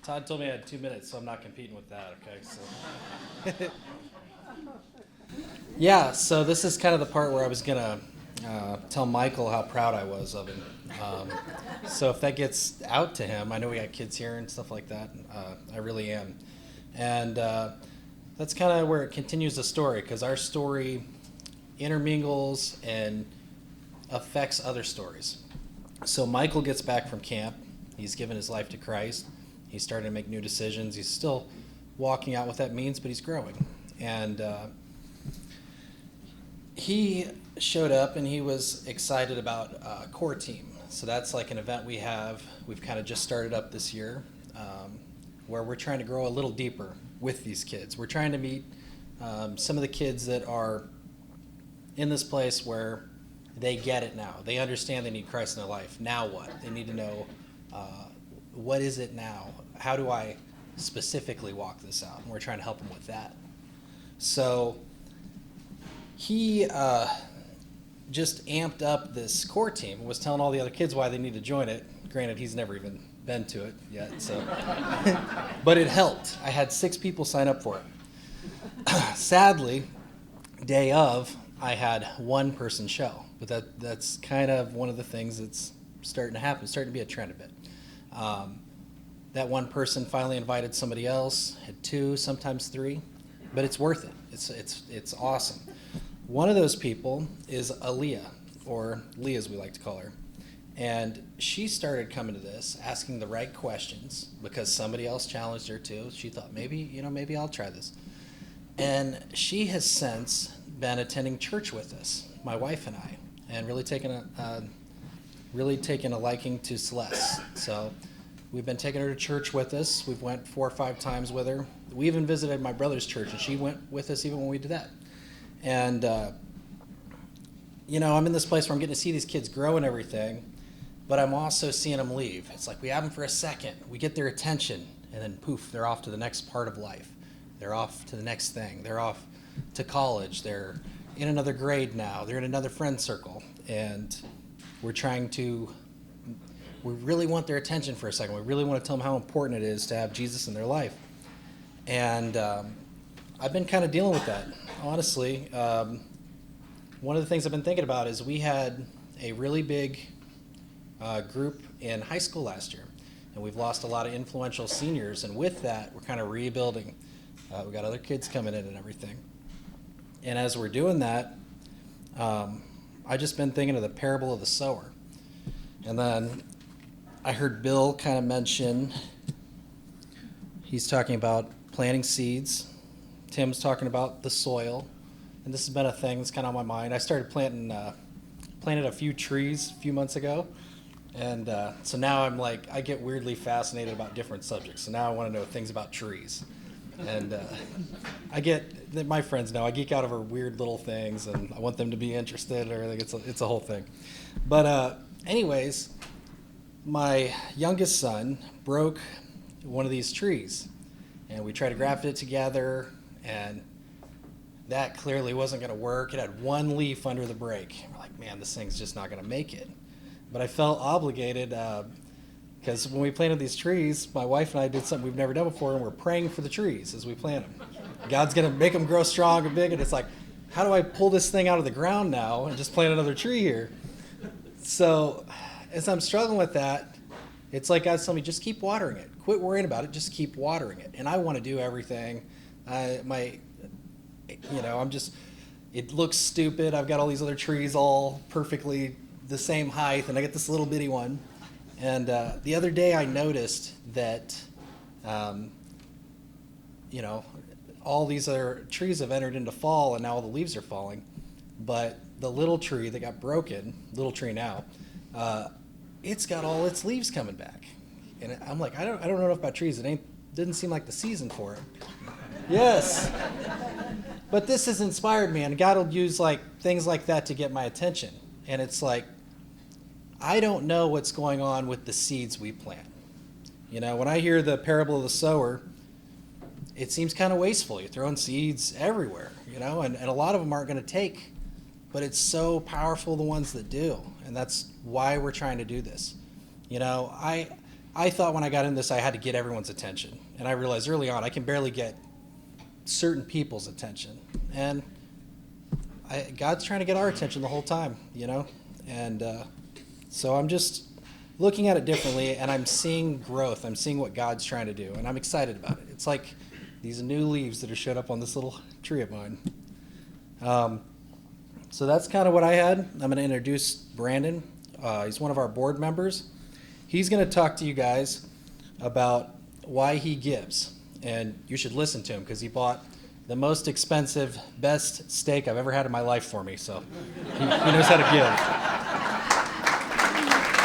Todd told me I had 2 minutes, so I'm not competing with that, okay? So. Yeah, so this is kind of the part where I was going to tell Michael how proud I was of him. So if that gets out to him, I know we got kids here and stuff like that. I really am. And that's kind of where it continues the story, because our story intermingles and affects other stories. So Michael gets back from camp. He's given his life to Christ. He's starting to make new decisions. He's still walking out what that means, but he's growing. And he showed up and he was excited about core team. So that's like an event we have. We've kind of just started up this year, where we're trying to grow a little deeper with these kids. We're trying to meet some of the kids that are in this place where they get it now. They understand they need Christ in their life. Now what? They need to know, what is it now? How do I specifically walk this out? And we're trying to help them with that. So he just amped up this core team and was telling all the other kids why they need to join it. Granted, he's never even been to it yet, so. But it helped. I had 6 people sign up for it. Sadly, day of, I had 1 person show. But that's kind of one of the things that's starting to happen. It's starting to be a trend a bit. That 1 person finally invited somebody else, had 2, sometimes 3, but it's worth it. It's awesome. One of those people is Aaliyah, or Leah as we like to call her. And she started coming to this, asking the right questions, because somebody else challenged her too. She thought, maybe I'll try this. And she has since been attending church with us, my wife and I, and really taken a liking to Celeste. So we've been taking her to church with us. We've went 4 or 5 times with her. We even visited my brother's church, and she went with us even when we did that. And, I'm in this place where I'm getting to see these kids grow and everything, but I'm also seeing them leave. It's like we have them for a second. We get their attention, and then poof, they're off to the next part of life. They're off to the next thing. They're off to college. They're in another grade now. They're in another friend circle. And we really want their attention for a second. We really want to tell them how important it is to have Jesus in their life. And I've been kind of dealing with that, honestly. One of the things I've been thinking about is we had a really big group in high school last year, and we've lost a lot of influential seniors, and with that, we're kind of rebuilding. We got other kids coming in and everything. And as we're doing that, I just been thinking of the parable of the sower. And then I heard Bill kind of mention, he's talking about planting seeds. Tim's talking about the soil. And this has been a thing that's kind of on my mind. I started planted a few trees a few months ago. And so now I'm like, I get weirdly fascinated about different subjects. So now I want to know things about trees. And my friends know, I geek out over weird little things, and I want them to be interested, or it's a whole thing. But anyways, my youngest son broke one of these trees, and we tried to graft it together, and that clearly wasn't going to work. It had 1 leaf under the break. We're like, man, this thing's just not going to make it. But I felt obligated, because when we planted these trees, my wife and I did something we've never done before, and we're praying for the trees as we plant them. God's going to make them grow strong and big, and it's like, how do I pull this thing out of the ground now and just plant another tree here? So as I'm struggling with that, it's like God's telling me, just keep watering it. Quit worrying about it, just keep watering it. And I want to do everything. It looks stupid. I've got all these other trees all perfectly the same height, and I get this little bitty one. And the other day I noticed that, all these other trees have entered into fall, and now all the leaves are falling. But the little tree that got broken, little tree now, it's got all its leaves coming back. And I'm like, I don't know enough about trees. Didn't seem like the season for it. Yes. But this has inspired me, and God will use things like that to get my attention. And it's like, I don't know what's going on with the seeds we plant. When I hear the parable of the sower, it seems kind of wasteful. You're throwing seeds everywhere, and a lot of them aren't going to take. But it's so powerful, the ones that do. And that's why we're trying to do this. I thought when I got in this, I had to get everyone's attention. And I realized early on, I can barely get certain people's attention. And God's trying to get our attention the whole time, you know? And so I'm just looking at it differently, and I'm seeing growth. I'm seeing what God's trying to do, and I'm excited about it. It's like these new leaves that are showed up on this little tree of mine. So that's kind of what I had. I'm going to introduce Brandon. He's one of our board members. He's going to talk to you guys about why he gives. And you should listen to him because he bought the most expensive, best steak I've ever had in my life for me. So he knows how to give.